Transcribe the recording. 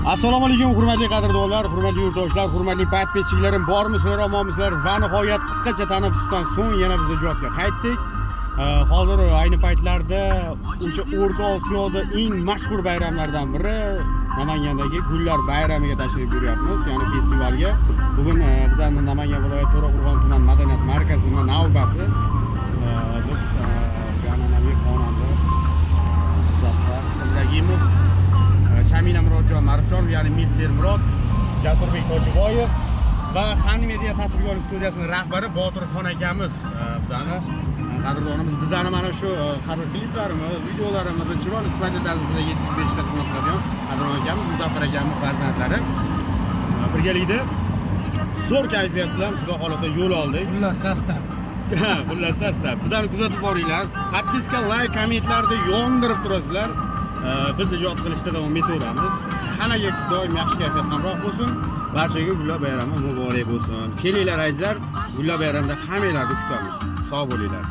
Assalomu alaykum hurmatli qadrdonlar, hurmatli yurtdoshlar, hurmatli podpischiklarim, bormisizlar, omonmisizlar va nihoyat qisqacha tanaffusdan so'ng yana biz ijodga qaytdik. Hozir ayni paytlarda o'sha O'rta Osiyoda eng mashhur bayramlardan biri Namangandagi Gullar bayramiga tashrif buyuryapmiz, ya'ni festivalga. Bugun bizning Namangan viloyati To'raqo'rg'on tuman madaniyat markazining navbati. Biz an'anaviy xonanda Muzaffar Ibragimov, Kamina Murodjon Marifjonov, ya'ni Mister Murod, Jasurbek Tojiboyev va Xan Media tasvirkor studiyasining rahbari Botirxon akamiz bizani qadrdonimiz. Bizani mana shu har bir kliplarimiz, videolarimizni chiroyli sifatli tarzda yetkazib berishda xizmat qiladigan qadrdon akamiz Muzaffar akamiz farzandlari birgalikda zo'r kayfiyat bilan xudo xolasa yo'l oldik. Xullas sastab. Bizani kuzatib boringlar. Podpiska, like, kommentlarni yondirib turasizlar. Biz ijod qilishda davom etaveramiz. Xanaga doim yaxshi kayfiyat hamroh bo'lsin. Barchaga Gullar bayrami muborak bo'lsin. Kelinglar azizlar, Gullar bayramida hammanglarni kutamiz. Sog' bo'linglar.